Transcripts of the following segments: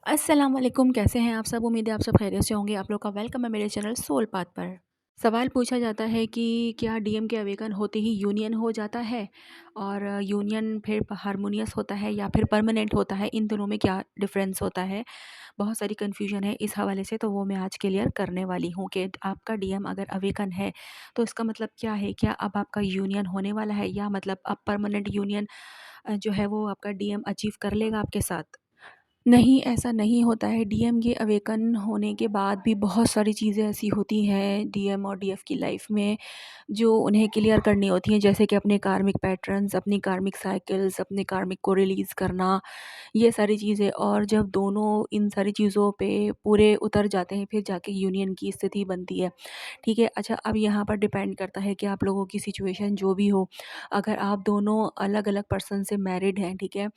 अस्सलाम वालेकुम, कैसे हैं आप सब? उम्मीद है आप सब खैरियत से होंगे। आप लोग का वेलकम है मेरे चैनल सोल पाथ पर। सवाल पूछा जाता है कि क्या डीएम के अवेकन होते ही यूनियन हो जाता है और यूनियन फिर हारमोनियस होता है या फिर परमानेंट होता है? इन दोनों में क्या डिफरेंस होता है? बहुत सारी कन्फ्यूजन है इस हवाले से, तो वो मैं आज क्लियर करने वाली हूँ कि आपका डीएम अगर अवेकन है तो इसका मतलब क्या है? क्या अब आपका यूनियन होने वाला है या मतलब अब परमानेंट यूनियन जो है वो आपका डीएम अचीव कर लेगा आपके साथ? नहीं, ऐसा नहीं होता है। डीएम के अवेकन होने के बाद भी बहुत सारी चीज़ें ऐसी होती हैं डीएम और डीएफ की लाइफ में, जो उन्हें क्लियर करनी होती हैं, जैसे कि अपने कार्मिक पैटर्न्स, अपनी कार्मिक साइकिल्स, अपने कार्मिक को रिलीज़ करना, ये सारी चीज़ें। और जब दोनों इन सारी चीज़ों पे पूरे उतर जाते हैं, फिर जाके यूनियन की स्थिति बनती है। ठीक है? अच्छा, अब यहाँ पर डिपेंड करता है कि आप लोगों की सिचुएशन जो भी हो, अगर आप दोनों अलग-अलग पर्सन से मैरिड हैं, ठीक है?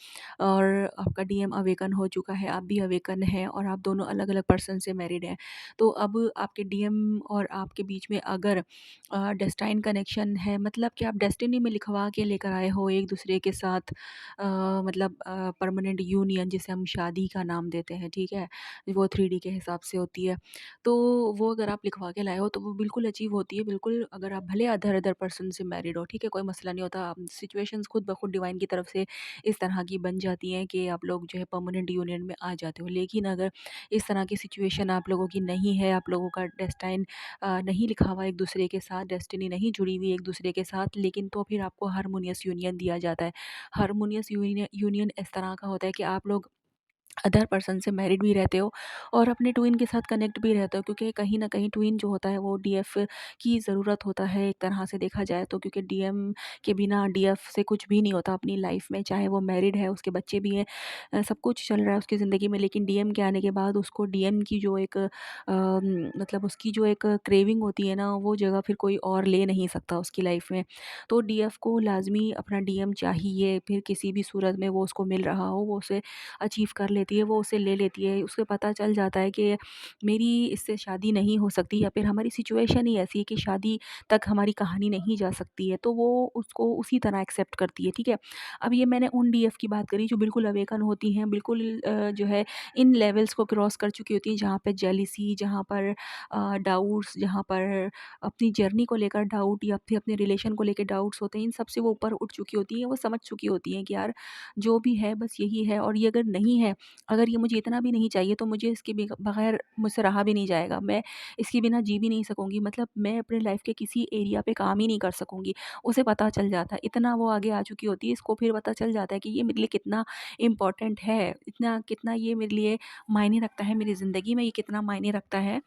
और आपका डीएम अवेकन हो चुका है, आप भी अवेकन हैं और आप दोनों अलग-अलग पर्सन से मैरिड हैं। तो अब आपके डीएम और आपके बीच में अगर डेस्टाइन कनेक्शन है, मतलब कि आप डेस्टिनी में लिखवा के लेकर आए हो एक-दूसरे के साथ, मतलब परमानेंट यूनियन जिसे हम शादी का नाम देते हैं, ठीक है? वो 3D के हिसाब से होती है। तो वो अगर आप लिखवा के लाए हो तो वो बिल्कुल अचीव होती है, बिल्कुल। अगर आप भले अदर-अदर पर्सन से मैरिड हो, ठीक है? कोई मसला नहीं होता। सिचुएशंस खुद ब खुद डिवाइन की तरफ से इस तरह की बन जाती हैं कि आप लोग जो है परमानेंट यूनियन में आ जाते हो। लेकिन अगर इस तरह की सिचुएशन आप लोगों की नहीं है, आप लोगों का डेस्टाइन नहीं लिखा हुआ एक-दूसरे के साथ, डेस्टिनी नहीं जुड़ी हुई एक-दूसरे के साथ, लेकिन तो फिर आपको हार्मोनियस यूनियन दिया जाता है। हार्मोनियस यूनियन इस तरह का होता है कि आप लोग अदर पर्सन से मैरिड भी रहते हो और अपने ट्विन के साथ कनेक्ट भी रहते हो, क्योंकि कहीं न कहीं ट्विन जो होता है वो डीएफ की ज़रूरत होता है एक तरह से देखा जाए तो, क्योंकि डीएम के बिना डीएफ से कुछ भी नहीं होता अपनी लाइफ में, चाहे वो मैरिड है, उसके बच्चे भी हैं, सब कुछ चल रहा है उसकी ज़िंदगी में, लेकिन डीएम के आने के बाद उसको डीएम की जो एक मतलब उसकी जो एक क्रेविंग होती है ना, वो जगह फिर कोई और ले नहीं सकता उसकी लाइफ में। तो डीएफ को लाज़मी अपना डीएम चाहिए, फिर किसी भी सूरत में वो उसको मिल रहा हो, वो उसे अचीव कर लेती है, वो उसे ले लेती है। उसे पता चल जाता है कि मेरी इससे शादी नहीं हो सकती या फिर हमारी सिचुएशन ही ऐसी है कि शादी तक हमारी कहानी नहीं जा सकती है, तो वो उसको उसी तरह एक्सेप्ट करती है, ठीक है? अब ये मैंने उन डीएफ की बात करी जो बिल्कुल अवेकन होती हैं, बिल्कुल जो है इन लेवल्स को क्रॉस कर चुकी होती हैं, जहाँ पे जेलसी, जहाँ पर डाउट्स, जहाँ पर अपनी जर्नी को लेकर डाउट या फिर अपने रिलेशन को लेके डाउट्स होते हैं, इन सब से वो ऊपर उठ चुकी होती हैं। वो समझ चुकी होती हैं कि यार जो भी है बस यही है, और ये अगर नहीं है, अगर ये मुझे इतना भी नहीं चाहिए तो मुझे इसके बगैर मुझसे रहा भी नहीं जाएगा। मैं इसके बिना जी भी नहीं सकूँगी, मतलब मैं अपने लाइफ़ के किसी एरिया पे काम ही नहीं कर सकूँगी। उसे पता चल जाता है, इतना वो आगे आ चुकी होती है, इसको फिर पता चल जाता है कि ये मेरे लिए कितना इम्पोर्टेंट है, इतना कितना ये मेरे लिए मायने रखता है, मेरी ज़िंदगी में ये कितना मायने रखता है।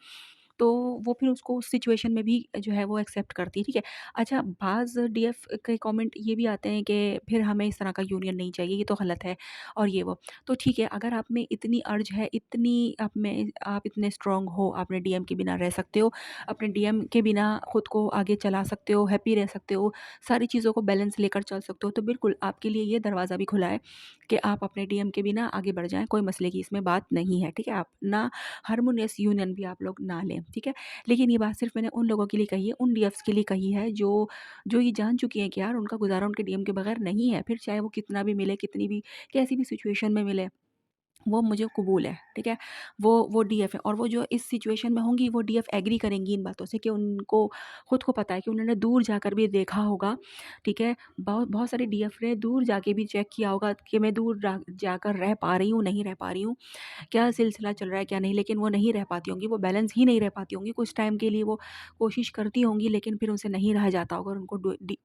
तो वो फिर उसको उस सिचुएशन में भी जो है वो एक्सेप्ट करती है, ठीक है। अच्छा, बाज़ डीएफ के कमेंट ये भी आते हैं कि फिर हमें इस तरह का यूनियन नहीं चाहिए, ये तो गलत है और ये वो। तो ठीक है, अगर आप में इतनी अर्ज है, इतनी आप इतने स्ट्रॉन्ग हो, अपने डीएम के बिना रह सकते हो, अपने डीएम के बिना खुद को आगे चला सकते हो, हैप्पी रह सकते हो, सारी चीज़ों को बैलेंस लेकर चल सकते हो, तो बिल्कुल आपके लिए ये दरवाज़ा भी खुला है कि आप अपने डीएम के बिना आगे बढ़ जाएँ, कोई मसले की इसमें बात नहीं है, ठीक है। आप ना हार्मोनियस यूनियन भी आप लोग ना लें, ठीक है। लेकिन ये बात सिर्फ़ मैंने उन लोगों के लिए कही है, उन डीएफ्स के लिए कही है जो जो ये जान चुकी हैं कि यार उनका गुज़ारा उनके डीएम के बगैर नहीं है, फिर चाहे वो कितना भी मिले, कितनी भी कैसी भी सिचुएशन में मिले। वो मुझे कबूल है, ठीक है? वो डीएफ है और वो जो इस सिचुएशन में होंगी, वो डीएफ एग्री करेंगी इन बातों से कि उनको खुद को पता है कि उन्होंने दूर जाकर भी देखा होगा, ठीक है? बहुत बहुत सारे डीएफ ने दूर जाके भी चेक किया होगा कि मैं दूर जा जाकर रह पा रही हूँ, नहीं रह पा रही हूँ, क्या सिलसिला चल रहा है, क्या नहीं, लेकिन वो नहीं रह पाती होंगी, वो बैलेंस ही नहीं रह पाती होंगी। कुछ टाइम के लिए वो कोशिश करती होंगी, लेकिन फिर उनसे नहीं रहा जाता होगा और उनको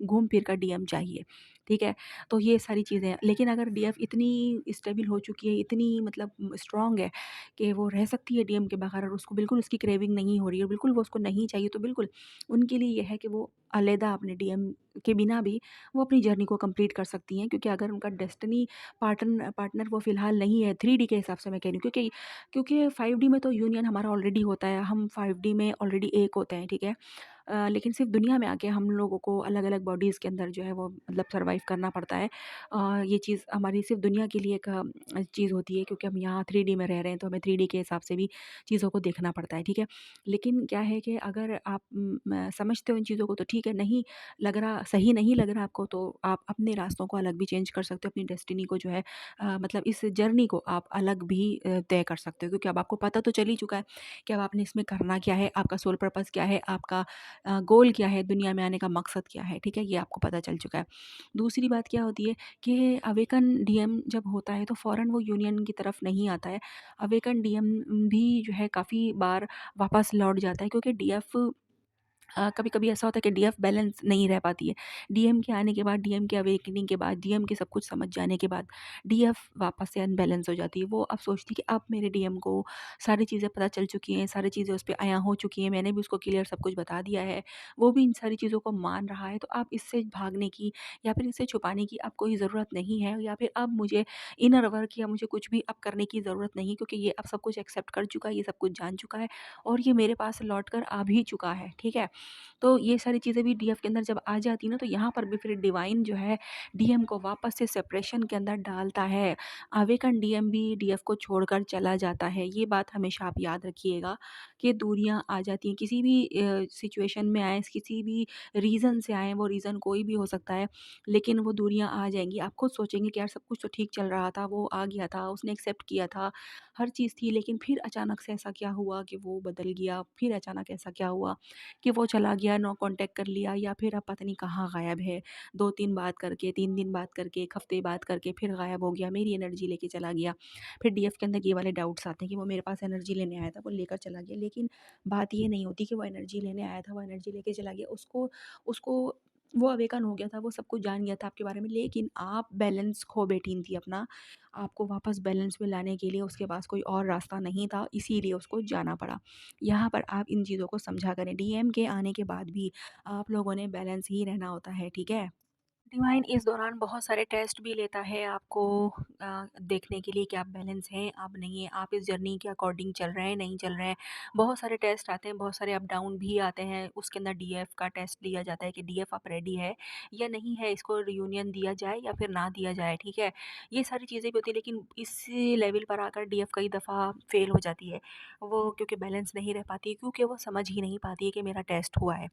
घूम फिर कर डीएम चाहिए, ठीक है? तो ये सारी चीज़ें हैं। लेकिन अगर डीएफ इतनी स्टेबल हो चुकी है, इतनी मतलब स्ट्रॉन्ग है कि वो रह सकती है डीएम के बगैर और उसको बिल्कुल उसकी क्रेविंग नहीं हो रही है, बिल्कुल वो उसको नहीं चाहिए, तो बिल्कुल उनके लिए ये है कि वो अलहदा अपने डीएम के बिना भी वो अपनी जर्नी को कंप्लीट कर सकती हैं, क्योंकि अगर उनका डेस्टिनी पार्टनर वो फ़िलहाल नहीं है, 3D के हिसाब से मैं कह रही हूँ, क्योंकि क्योंकि 5D में तो यूनियन हमारा ऑलरेडी होता है, हम 5D में ऑलरेडी एक होते हैं, ठीक है? लेकिन सिर्फ़ दुनिया में आके हम लोगों को अलग-अलग बॉडीज़ के अंदर जो है वो मतलब सर्वाइव करना पड़ता है। ये चीज़ हमारी सिर्फ़ दुनिया के लिए एक चीज़ होती है, क्योंकि हम यहाँ 3D में रह रहे हैं, तो हमें 3D के हिसाब से भी चीज़ों को देखना पड़ता है, ठीक है? लेकिन क्या है कि अगर आप समझते हो इन चीज़ों को तो ठीक है, नहीं लग रहा, सही नहीं लग रहा आपको, तो आप अपने रास्तों को अलग भी चेंज कर सकते हो, अपनी डेस्टिनी को जो है मतलब इस जर्नी को आप अलग भी तय कर सकते हो, क्योंकि अब आपको पता तो चल ही चुका है कि अब आपने इसमें करना क्या है, आपका सोल पर्पस क्या है, आपका गोल क्या है, दुनिया में आने का मकसद क्या है, ठीक है? ये आपको पता चल चुका है। दूसरी बात क्या होती है कि अवेकन डीएम जब होता है तो फ़ौरन वो यूनियन की तरफ नहीं आता है। अवेकन डीएम भी जो है काफ़ी बार वापस लौट जाता है, क्योंकि डीएफ कभी-कभी ऐसा होता है कि डीएफ बैलेंस नहीं रह पाती है। डीएम के आने के बाद, डीएम के अवेकनिंग के बाद, डीएम के सब कुछ समझ जाने के बाद, डीएफ वापस से अनबैलेंस हो जाती है। वो अब सोचती है कि अब मेरे डीएम को सारी चीज़ें पता चल चुकी हैं, सारी चीज़ें उस पे अयाँ हो चुकी हैं, मैंने भी उसको क्लियर सब कुछ बता दिया है। वो भी इन सारी चीज़ों को मान रहा है, तो अब इससे भागने की या फिर इसे छुपाने की अब कोई ज़रूरत नहीं है, या फिर अब मुझे इनर वर्क या मुझे कुछ भी अब करने की ज़रूरत नहीं, क्योंकि ये अब सब कुछ एक्सेप्ट कर चुका है, ये सब कुछ जान चुका है और ये मेरे पास लौट कर आ भी चुका है, ठीक है? तो ये सारी चीज़ें भी डीएफ के अंदर जब आ जाती है ना, तो यहाँ पर भी फिर डिवाइन जो है डीएम को वापस से सेपरेशन के अंदर डालता है। अवेकन डीएम भी डीएफ को छोड़कर चला जाता है। ये बात हमेशा आप याद रखिएगा कि दूरियाँ आ जाती हैं, किसी भी सिचुएशन में आएँ, किसी भी रीज़न से आएँ, वो रीज़न कोई भी हो सकता है, लेकिन वो दूरियाँ आ जाएँगी। आप खुद सोचेंगे कि यार सब कुछ तो ठीक चल रहा था, वो आ गया था, उसने एक्सेप्ट किया था, हर चीज़ थी, लेकिन फिर अचानक से ऐसा क्या हुआ कि वो बदल गया, फिर अचानक ऐसा क्या हुआ कि वो चला गया, नो कॉन्टैक्ट कर लिया, या फिर अब पता नहीं कहाँ गायब है। 2-3 बात करके, 3 दिन बात करके, 1 हफ़्ते बात करके फिर गायब हो गया, मेरी एनर्जी लेके चला गया। फिर डीएफ के अंदर ये वाले डाउट्स आते हैं कि वो मेरे पास एनर्जी लेने आया था, वो लेकर चला गया। लेकिन बात ये नहीं होती कि वो एनर्जी लेने आया था, वो एनर्जी लेके चला गया। उसको उसको वो अवेकन हो गया था, वो सब कुछ जान गया था आपके बारे में, लेकिन आप बैलेंस खो बैठी थी अपना। आपको वापस बैलेंस में लाने के लिए उसके पास कोई और रास्ता नहीं था, इसीलिए उसको जाना पड़ा। यहाँ पर आप इन चीज़ों को समझा करें। डीएम के आने के बाद भी आप लोगों ने बैलेंस ही रहना होता है, ठीक है? डिवाइन इस दौरान बहुत सारे टेस्ट भी लेता है आपको देखने के लिए कि आप बैलेंस हैं, आप नहीं हैं, आप इस जर्नी के अकॉर्डिंग चल रहे हैं, नहीं चल रहे हैं। बहुत सारे टेस्ट आते हैं, बहुत सारे अप डाउन भी आते हैं। उसके अंदर डीएफ का टेस्ट लिया जाता है कि डीएफ आप रेडी है या नहीं है, इसको रियूनियन दिया जाए या फिर ना दिया जाए, ठीक है? ये सारी चीज़ें भी होती है, लेकिन इस लेवल पर आकर डीएफ कई दफ़ा फेल हो जाती है। वो क्योंकि बैलेंस नहीं रह पाती है, क्योंकि वो समझ ही नहीं पाती है कि मेरा टेस्ट हुआ है।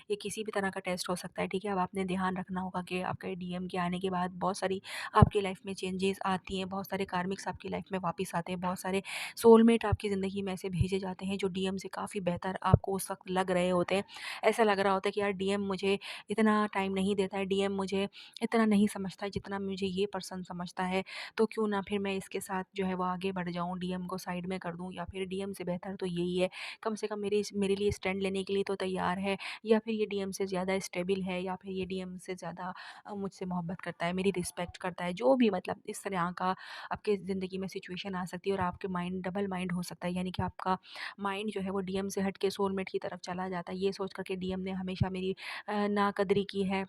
ये किसी भी तरह का टेस्ट हो सकता है, ठीक है? अब आपने ध्यान रखना होगा कि आपके डीएम के आने के बाद बहुत सारी आपकी लाइफ में चेंजेस आती हैं, बहुत सारे कार्मिक्स आपकी लाइफ में वापस आते हैं, बहुत सारे सोलमेट आपकी ज़िंदगी में ऐसे भेजे जाते हैं जो डीएम से काफ़ी बेहतर आपको उस वक्त लग रहे होते हैं। ऐसा लग रहा होता है कि यार डीएम मुझे इतना टाइम नहीं देता है, डीएम मुझे इतना नहीं समझता है जितना मुझे ये पर्सन समझता है, तो क्यों ना फिर मैं इसके साथ जो है वो आगे बढ़ जाऊँ, डीएम को साइड में कर दूँ, या फिर डीएम से बेहतर तो यही है, कम से कम मेरे लिए स्टैंड लेने के लिए तो तैयार है, या फिर ये डीएम से ज़्यादा स्टेबल है, या फिर ये डीएम से ज़्यादा मुझसे मोहब्बत करता है, मेरी रिस्पेक्ट करता है, जो भी मतलब इस तरह का आपके ज़िंदगी में सिचुएशन आ सकती है, और आपके माइंड डबल माइंड हो सकता है, यानी कि आपका माइंड जो है वो डीएम से हट के सोलमेट की तरफ चला जाता है, ये सोच कर के डीएम ने हमेशा मेरी नाकदरी की है,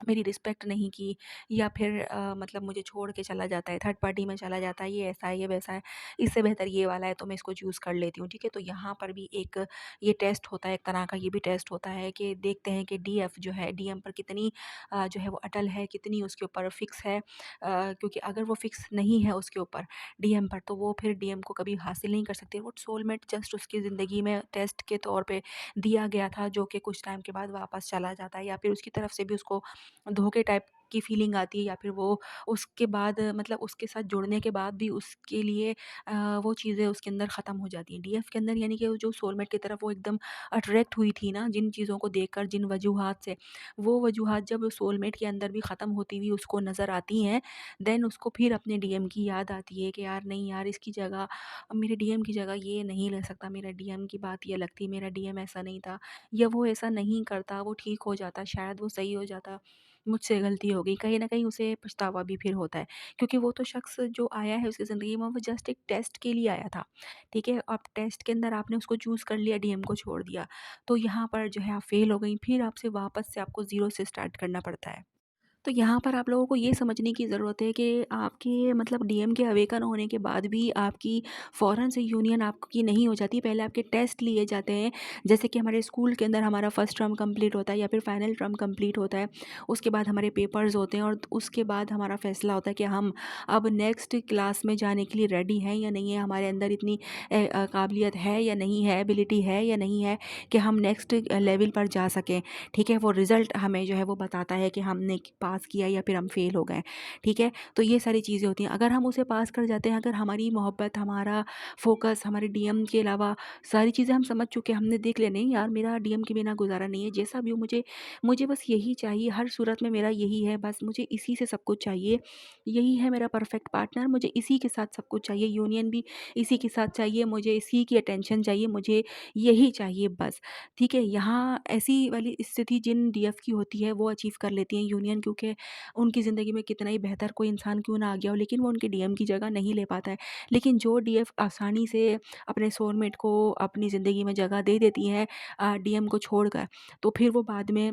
मेरी रिस्पेक्ट नहीं की, या फिर मतलब मुझे छोड़ के चला जाता है, थर्ड पार्टी में चला जाता है, ये ऐसा है, ये वैसा है, इससे बेहतर ये वाला है तो मैं इसको चूज़ कर लेती हूँ, ठीक है? तो यहाँ पर भी एक ये टेस्ट होता है, एक तरह का ये भी टेस्ट होता है कि देखते हैं कि डीएफ जो है डीएम पर कितनी जो है वो अटल है, कितनी उसके ऊपर फिक्स है। क्योंकि अगर वो फिक्स नहीं है उसके ऊपर डीएम पर, तो वो फिर डीएम को कभी हासिल नहीं कर सकती। वो सोलमेट जस्ट उसकी ज़िंदगी में टेस्ट के तौर पे दिया गया था, जो कि कुछ टाइम के बाद वापस चला जाता है, या फिर उसकी तरफ से भी उसको धोखे टाइप की फीलिंग आती है, या फिर वो उसके बाद मतलब उसके साथ जुड़ने के बाद भी उसके लिए वो चीज़ें उसके अंदर ख़त्म हो जाती हैं। डीएफ के अंदर, यानी कि वो जो सोलमेट की तरफ वो एकदम अट्रैक्ट हुई थी ना, जिन चीज़ों को देखकर, जिन वजूहात से, वो वजूहात जब सोलमेट के अंदर भी ख़त्म होती हुई उसको नज़र आती हैं, देन उसको फिर अपने डीएम की याद आती है कि यार नहीं यार, इसकी जगह मेरे डीएम की जगह ये नहीं ले सकता, मेरा डीएम की बात ये अलग थी, मेरा डीएम ऐसा नहीं था, या वो ऐसा नहीं करता, वो ठीक हो जाता, शायद वो सही हो जाता, मुझसे गलती हो गई। कहीं न कहीं उसे पछतावा भी फिर होता है, क्योंकि वो तो शख़्स जो आया है उसकी ज़िंदगी में, वो जस्ट एक टेस्ट के लिए आया था, ठीक है? अब टेस्ट के अंदर आपने उसको चूज़ कर लिया, डीएम को छोड़ दिया, तो यहाँ पर जो है आप फ़ेल हो गई, फिर आपसे वापस से आपको ज़ीरो से स्टार्ट करना पड़ता है। तो यहाँ पर आप लोगों को ये समझने की ज़रूरत है कि आपके मतलब डीएम के अवेकन होने के बाद भी आपकी फ़ौरन से यूनियन आपकी नहीं हो जाती। पहले आपके टेस्ट लिए जाते हैं। जैसे कि हमारे स्कूल के अंदर हमारा फर्स्ट टर्म कंप्लीट होता है या फिर फाइनल टर्म कंप्लीट होता है। उसके बाद हमारे पेपर्स होते हैं और उसके बाद हमारा फ़ैसला होता है कि हम अब नेक्स्ट क्लास में जाने के लिए रेडी हैं या नहीं है। हमारे अंदर इतनी काबिलियत है या नहीं है, एबिलिटी है या नहीं है कि हम नेक्स्ट लेवल पर जा सकें। ठीक है? वो रिज़ल्ट हमें जो है वो बताता है कि हमने पास किया या फिर हम फ़ेल हो गए। ठीक है? तो ये सारी चीज़ें होती हैं। अगर हम उसे पास कर जाते हैं, अगर हमारी मोहब्बत, हमारा फ़ोकस, हमारे डीएम के अलावा सारी चीज़ें हम समझ चुके हैं, हमने देख लिया नहीं यार मेरा डीएम के बिना गुज़ारा नहीं है, जैसा भी हो मुझे मुझे बस यही चाहिए, हर सूरत में मेरा यही है, बस मुझे इसी से सब कुछ चाहिए। यही है मेरा परफ़ेक्ट पार्टनर, मुझे इसी के साथ सब कुछ चाहिए, यूनियन भी इसी के साथ चाहिए, मुझे इसी की अटेंशन चाहिए, मुझे यही चाहिए बस। ठीक है? यहाँ ऐसी वाली स्थिति जिन डीएफ की होती है वो अचीव कर लेती हैं यूनियन, क्योंकि उनकी ज़िंदगी में कितना ही बेहतर कोई इंसान क्यों ना आ गया हो, लेकिन वो उनके डीएम की जगह नहीं ले पाता है। लेकिन जो डीएफ आसानी से अपने सोलमेट को अपनी ज़िंदगी में जगह दे देती हैं डीएम को छोड़कर, तो फिर वो बाद में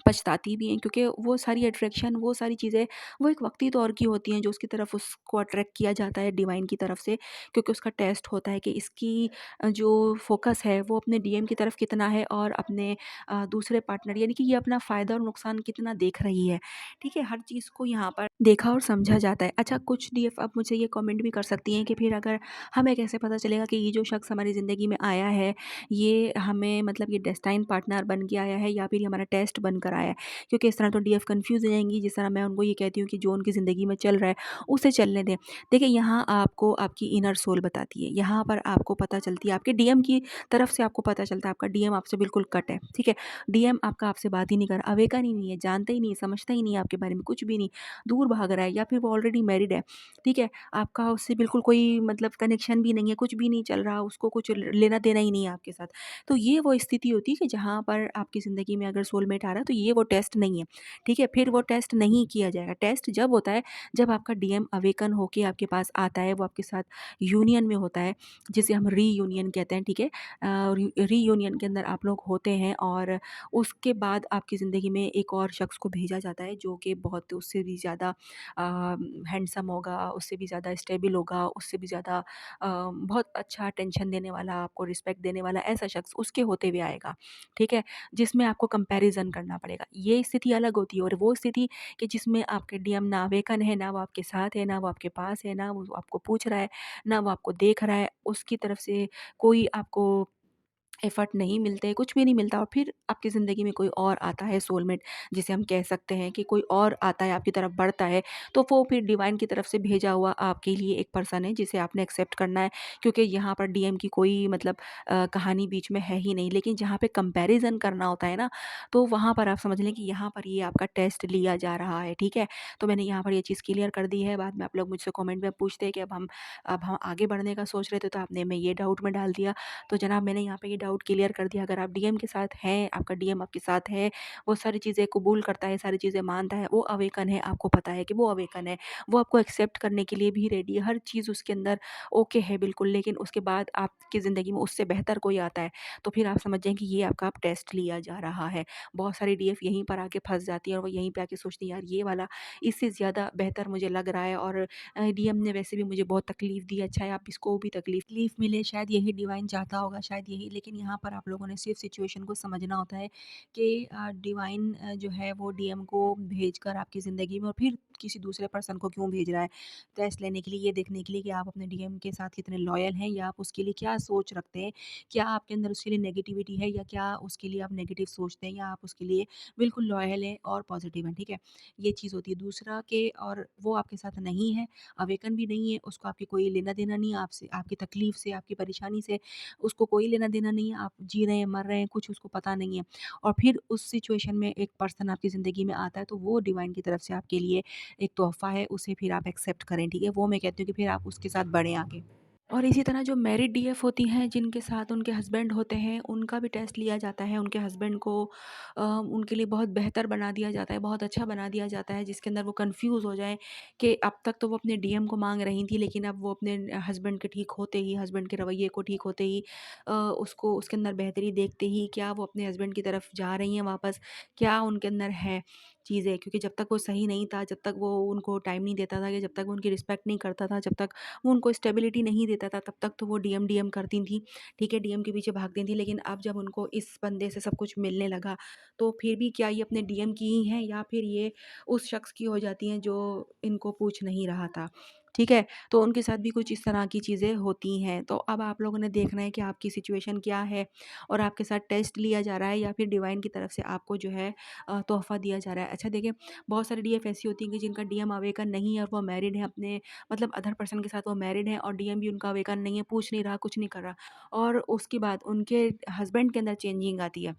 पछताती भी हैं, क्योंकि वो सारी अट्रैक्शन, वो सारी चीज़ें, वो एक वक्ती तौर की होती हैं जो उसकी तरफ उसको अट्रैक्ट किया जाता है डिवाइन की तरफ से, क्योंकि उसका टेस्ट होता है कि इसकी जो फ़ोकस है वो अपने डीएम की तरफ कितना है और अपने दूसरे पार्टनर यानी कि ये अपना फ़ायदा और नुकसान कितना देख रही है। ठीक है? हर चीज़ को यहाँ पर देखा और समझा जाता है। अच्छा, कुछ डीएफ अब मुझे ये कमेंट भी कर सकती हैं कि फिर अगर हमें कैसे पता चलेगा कि ये जो शख्स हमारी ज़िंदगी में आया है, ये हमें मतलब ये डेस्टाइन पार्टनर बन के आया है या फिर ये हमारा टेस्ट बनकर आया है? क्योंकि इस तरह तो डीएफ कन्फ्यूज़ हो जाएँगी, जिस तरह मैं उनको ये कहती हूँ कि जो उनकी ज़िंदगी में चल रहा है, उसे चलने दें। देखिए, यहाँ आपको आपकी इनर सोल बताती है, यहाँ पर आपको पता चलती है, आपके डीएम की तरफ से आपको पता चलता है, आपका डीएम आपसे बिल्कुल कट है, ठीक है? डीएम आपका आपसे बात ही नहीं कर रहा, अवेकन ही नहीं है, जानता ही नहीं है, समझता ही नहीं है आपके बारे में कुछ भी नहीं, दूर भाग रहा है या फिर वो ऑलरेडी मैरिड है, ठीक है? आपका उससे बिल्कुल कोई मतलब कनेक्शन भी नहीं है, कुछ भी नहीं चल रहा, उसको कुछ लेना-देना ही नहीं है आपके साथ। तो ये वो स्थिति होती है कि जहाँ पर आपकी ज़िंदगी में अगर सोलमेट आ रहा है तो ये वो टेस्ट नहीं है, ठीक है? फिर वो टेस्ट नहीं किया जाएगा। टेस्ट जब होता है जब आपका डीएम अवेकन होके आपके पास आता है, वो आपके साथ यूनियन में होता है, जिसे हम रीयूनियन कहते हैं, ठीक है? रीयूनियन के अंदर आप लोग होते हैं और उसके बाद आपकी ज़िंदगी में एक और शख्स को भेजा जाता है जो कि बहुत उससे भी ज़्यादा हैंडसम होगा, उससे भी ज़्यादा स्टेबल होगा, उससे भी ज़्यादा बहुत अच्छा अटेंशन देने वाला, आपको रिस्पेक्ट देने वाला ऐसा शख्स उसके होते हुए आएगा, ठीक है? जिसमें आपको कंपैरिज़न करना पड़ेगा। ये स्थिति अलग होती है और वो स्थिति कि जिसमें आपके डीएम ना अवेकन है, ना वो आपके साथ है, ना वो आपके पास है, ना वो आपको पूछ रहा है, ना वो आपको देख रहा है, उसकी तरफ से कोई आपको एफर्ट नहीं मिलते, कुछ भी नहीं मिलता और फिर आपकी ज़िंदगी में कोई और आता है सोलमेट, जिसे हम कह सकते हैं कि कोई और आता है आपकी तरफ बढ़ता है, तो वो फिर डिवाइन की तरफ से भेजा हुआ आपके लिए एक पर्सन है जिसे आपने एक्सेप्ट करना है, क्योंकि यहाँ पर डीएम की कोई मतलब कहानी बीच में है ही नहीं। लेकिन जहाँ पे कंपैरिज़न करना होता है ना, तो वहाँ पर आप समझ लें कि यहाँ पर ये आपका टेस्ट लिया जा रहा है, ठीक है? तो मैंने यहाँ पर ये चीज़ क्लियर कर दी है। बाद में आप लोग मुझसे कमेंट में पूछते हैं कि अब हम आगे बढ़ने का सोच रहे थे, तो आपने हमें ये डाउट में डाल दिया। तो जनाब, मैंने यहाँ पे ये डाउट क्लियर कर दिया। अगर आप डीएम के साथ हैं, आपका डीएम आपके साथ है, वो सारी चीज़ें कबूल करता है, सारी चीज़ें मानता है, वो अवेकन है, आपको पता है कि वो अवेकन है, वो आपको एक्सेप्ट करने के लिए भी रेडी है, हर चीज़ उसके अंदर ओके है बिल्कुल। लेकिन उसके बाद आपकी ज़िंदगी में उससे बेहतर कोई आता है, तो फिर आप समझ जाएँ कि ये आपका अब टेस्ट लिया जा रहा है। बहुत सारी डीएफ यहीं पर आके फँस जाती है और वो यहीं पे आके सोचती है, यार ये वाला इससे ज़्यादा बेहतर मुझे लग रहा है और डीएम ने वैसे भी मुझे बहुत तकलीफ़ दी, अच्छा है आप इसको भी तकलीफ़ मिले, शायद यही डिवाइन चाहता होगा, शायद यही। लेकिन यहाँ पर आप लोगों ने सिर्फ़ सिचुएशन को समझना होता है कि डिवाइन जो है वो डीएम को भेजकर आपकी ज़िंदगी में और फिर किसी दूसरे पर्सन को क्यों भेज रहा है, टेस्ट लेने के लिए, ये देखने के लिए कि आप अपने डीएम के साथ कितने लॉयल हैं या आप उसके लिए क्या सोच रखते हैं। क्या आपके अंदर उसके लिए नेगेटिविटी है या क्या उसके लिए आप नेगेटिव सोचते हैं या आप उसके लिए बिल्कुल लॉयल हैं और पॉज़िटिव हैं, ठीक है? ये चीज़ होती है। दूसरा कि और वो आपके साथ नहीं है, अवेकन भी नहीं है, उसको आपकी कोई लेना-देना नहीं है आपसे, आपकी तकलीफ़ से, आपकी परेशानी से उसको कोई लेना-देना नहीं है, आप जी रहे हैं, मर रहे हैं, कुछ उसको पता नहीं है। और फिर उस सिचुएशन में एक पर्सन आपकी ज़िंदगी में आता है, तो वो डिवाइन की तरफ से आपके लिए एक तोहफ़ा है, उसे फिर आप एक्सेप्ट करें, ठीक है? वो मैं कहती हूँ कि फिर आप उसके साथ बढ़ें आगे। और इसी तरह जो मैरिड डीएफ होती हैं, जिनके साथ उनके हस्बैंड होते हैं, उनका भी टेस्ट लिया जाता है। उनके हस्बैंड को उनके लिए बहुत बेहतर बना दिया जाता है, बहुत अच्छा बना दिया जाता है, जिसके अंदर वो कन्फ्यूज़ हो जाएँ कि अब तक तो वो अपने डीएम को माँग रही थी, लेकिन अब वो अपने हस्बैंड के ठीक होते ही, हस्बैंड के रवैये को ठीक होते ही उसको उसके अंदर बेहतरी देखते ही, क्या वो अपने हस्बैंड की तरफ जा रही हैं वापस? क्या उनके अंदर है? चीज़ें, क्योंकि जब तक वो सही नहीं था, जब तक वो उनको टाइम नहीं देता था, कि जब तक वो उनकी रिस्पेक्ट नहीं करता था, जब तक वो उनको स्टेबिलिटी नहीं देता था, तब तक तो वो डीएम डीएम करती थी, ठीक है, डीएम के पीछे भागती थी। लेकिन अब जब उनको इस बंदे से सब कुछ मिलने लगा, तो फिर भी क्या ये अपने डीएम की ही हैं, या फिर ये उस शख्स की हो जाती हैं जो इनको पूछ नहीं रहा था, ठीक है? तो उनके साथ भी कुछ इस तरह की चीज़ें होती हैं। तो अब आप लोगों ने देखना है कि आपकी सिचुएशन क्या है, और आपके साथ टेस्ट लिया जा रहा है या फिर डिवाइन की तरफ से आपको जो है तोहफ़ा दिया जा रहा है। अच्छा देखिए, बहुत सारी डीएफ ऐसी होती हैं कि जिनका डीएम अवेकन नहीं है और वो मैरिड है, अपने मतलब अदर पर्सन के साथ वो मैरिड हैं, और डीएम भी उनका अवेकन नहीं है, पूछ नहीं रहा, कुछ नहीं कर रहा, और उसके बाद उनके हस्बैंड के अंदर चेंजिंग आती है।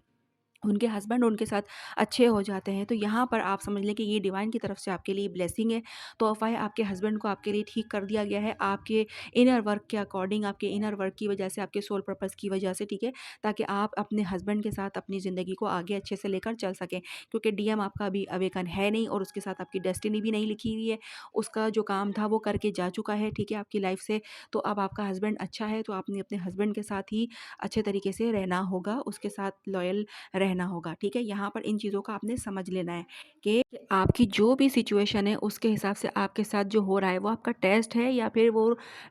उनके हस्बैंड उनके साथ अच्छे हो जाते हैं, तो यहाँ पर आप समझ लें कि ये डिवाइन की तरफ से आपके लिए ब्लेसिंग है। तोहफ़ा है, आपके हस्बैंड को आपके लिए ठीक कर दिया गया है, आपके इनर वर्क के अकॉर्डिंग, आपके इनर वर्क की वजह से, आपके सोल पर्पस की वजह से, ठीक है? ताकि आप अपने हस्बैंड के साथ अपनी ज़िंदगी को आगे अच्छे से लेकर चल सकें, क्योंकि डीएम आपका अभी अवेकन है नहीं, और उसके साथ आपकी डेस्टिनी भी नहीं लिखी हुई है। उसका जो काम था वो करके जा चुका है, ठीक है, आपकी लाइफ से। तो अब आपका हस्बैंड अच्छा है, तो आपने अपने हस्बैंड के साथ ही अच्छे तरीके से रहना होगा, उसके साथ लॉयल रहना होगा, ठीक है? यहाँ पर इन चीज़ों का आपने समझ लेना है कि आपकी जो भी सिचुएशन है, उसके हिसाब से आपके साथ जो हो रहा है, वो आपका टेस्ट है या फिर वो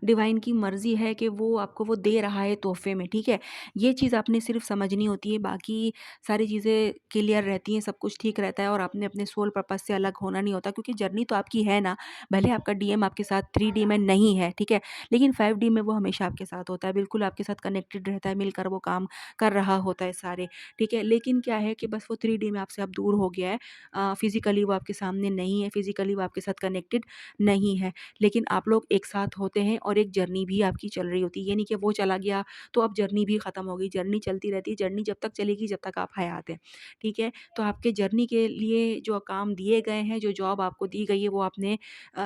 डिवाइन की मर्ज़ी है कि वो आपको वो दे रहा है तोहफ़े में, ठीक है? ये चीज़ आपने सिर्फ़ समझनी होती है, बाकी सारी चीज़ें क्लियर रहती हैं, सब कुछ ठीक रहता है, और आपने अपने सोल पर्पस से अलग होना नहीं होता, क्योंकि जर्नी तो आपकी है ना। भले आपका डीएम आपके साथ 3D में नहीं है, ठीक है? लेकिन 5D में वो हमेशा आपके साथ होता है, बिल्कुल आपके साथ कनेक्टेड रहता है, मिलकर वो काम कर रहा होता है सारे। ठीक है? लेकिन क्या है कि बस वो 3D में आपसे अब दूर हो गया है। फिज़िकली वो आपके सामने नहीं है, फिज़िकली वो आपके साथ कनेक्टेड नहीं है। लेकिन आप लोग एक साथ होते हैं, और एक जर्नी भी आपकी चल रही होती है। ये नहीं कि वो चला गया तो अब जर्नी भी ख़त्म हो गई, जर्नी चलती रहती है, जर्नी जब तक चलेगी जब तक आप हयात हैं। ठीक है? तो आपके जर्नी के लिए जो काम दिए गए हैं, जो जॉब आपको दी गई है, वो आपने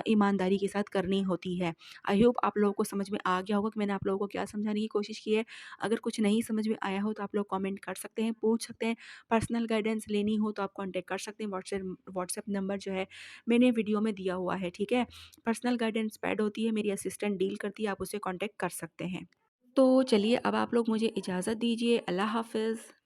ईमानदारी के साथ करनी होती है। आई होप आप लोगों को समझ में आ गया होगा कि मैंने आप लोगों को क्या समझाने की कोशिश की है। अगर कुछ नहीं समझ में आया हो तो आप लोग कमेंट कर सकते हैं, पूछ सकते हैं। पर्सनल गाइडेंस लेनी हो तो आप कॉन्टैक्ट कर सकते हैं, व्हाट्सएप नंबर जो है मैंने वीडियो में दिया हुआ है, ठीक है? पर्सनल गाइडेंस पैड होती है, मेरी असिस्टेंट डील करती है, आप उससे कॉन्टैक्ट कर सकते हैं। तो चलिए, अब आप लोग मुझे इजाज़त दीजिए। अल्लाह हाफ़िज़।